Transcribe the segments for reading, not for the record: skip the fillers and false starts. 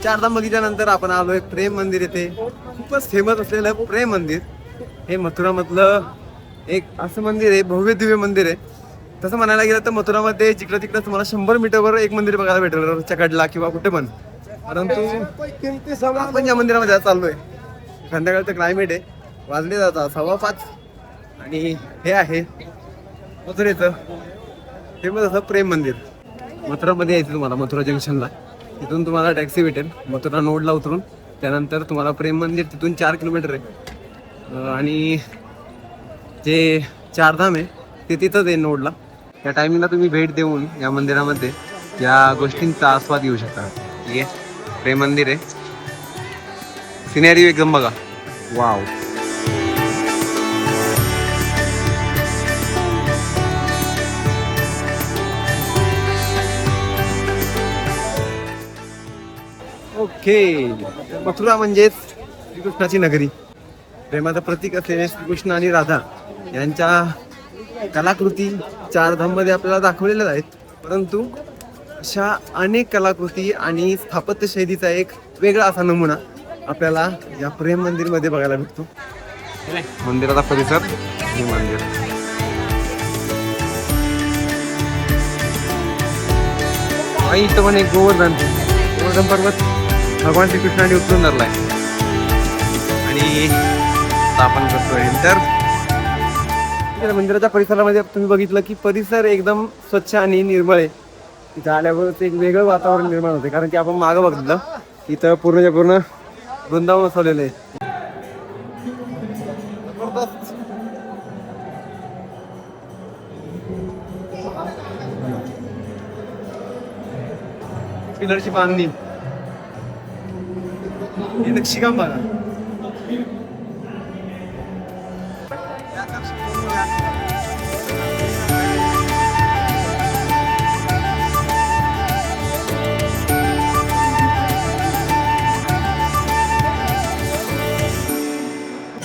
चारधाम बघितल्यानंतर आपण आलोय प्रेम मंदिर येथे. खूपच फेमस असलेलं प्रेम मंदिर हे मथुरामधलं एक असं मंदिर आहे, भव्य दिव्य मंदिर आहे. तसं म्हणायला गेलं तर मथुरामध्ये जिकडं तिकडं तुम्हाला 100 मीटरवर एक मंदिर बघायला भेटेल, चकडला किंवा कुठे पण. परंतु आपण या मंदिरामध्ये आज चाललोय. संध्याकाळचं क्लायमेट आहे, वाजले जातात 5:15 आणि हे आहे मथुरेचं फेमस असं प्रेम मंदिर. मथुरामध्ये यायचं तुम्हाला, मथुरा जंक्शनला. तिथून तुम्हाला टॅक्सी भेटेल मथुरा नोडला उतरून. त्यानंतर तुम्हाला प्रेम मंदिर तिथून 4 किलोमीटर आहे. आणि जे चारधाम आहे ते तिथंच आहे नोडला. त्या टायमिंगला तुम्ही भेट देऊन या मंदिरामध्ये या गोष्टींचा आस्वाद घेऊ शकता. ठीक आहे, प्रेम मंदिर आहे, सिनेरी एकदम बघा, वाव. ओके, मथुरा म्हणजेच श्रीकृष्णाची नगरी. प्रेमाचं प्रतीक असलेले श्रीकृष्ण आणि राधा यांच्या कलाकृती चारधाममध्ये आपल्याला दाखवलेल्या आहेत. परंतु अशा अनेक कलाकृती आणि स्थापत्यशैलीचा एक वेगळा असा नमुना आपल्याला या प्रेम मंदिरमध्ये बघायला भेटतो. मंदिराचा परिसर, हे मंदिर. इथं पण एक गोवर्धन पर्वत भगवान श्रीकृष्णाने उतरून धरलाय आणि स्थापन करतोय. तर मंदिराच्या परिसरामध्ये तुम्ही बघितलं की परिसर एकदम स्वच्छ आणि निर्मळ आहे. तिथं आल्यावर एक वेगळं वातावरण निर्माण होते, कारण की आपण मागं बघितलं इथं पूर्णच्या पूर्ण वृंदावन बसवलेलं आहे. पिलरची बांधणी, हे नक्षीकाम बघा.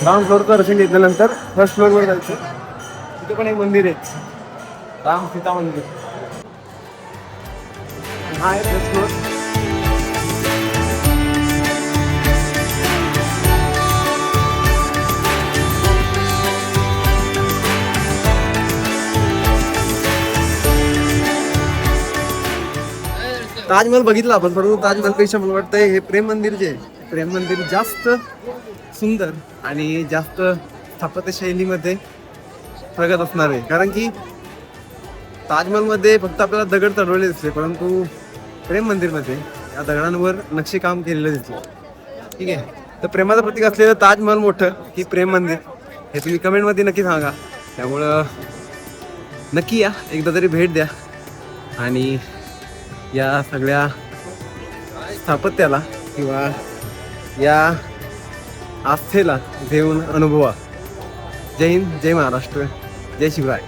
ग्राउंड फ्लोअरचं दर्शन घेतल्यानंतर फर्स्ट फ्लोअरवर जायचं. तिथे पण एक मंदिर आहे, राम सीता मंदिर. हा आहे फर्स्ट फ्लोअर. ताजमहल बघितला आपण, परंतु ताजमहलपेक्षा मला वाटतं हे प्रेम मंदिर जे आहे, प्रेम मंदिर जास्त सुंदर आणि जास्त स्थापत्यशैलीमध्ये प्रगत असणार आहे. कारण की ताजमहलमध्ये फक्त आपल्याला दगड चढवले दिसले, परंतु प्रेम मंदिरमध्ये या दगडांवर नक्षीकाम केलेलं दिसलं. ठीक आहे, तर प्रेमाचं प्रतीक असलेलं ताजमहल मोठं की प्रेम मंदिर, हे तुम्ही कमेंटमध्ये नक्की सांगा. त्यामुळं नक्की या, एकदा तरी भेट द्या आणि या सगळ्या स्थापत्याला किंवा या आस्थेला देऊन अनुभवा. जय हिंद, जय महाराष्ट्र, जय शिवराय.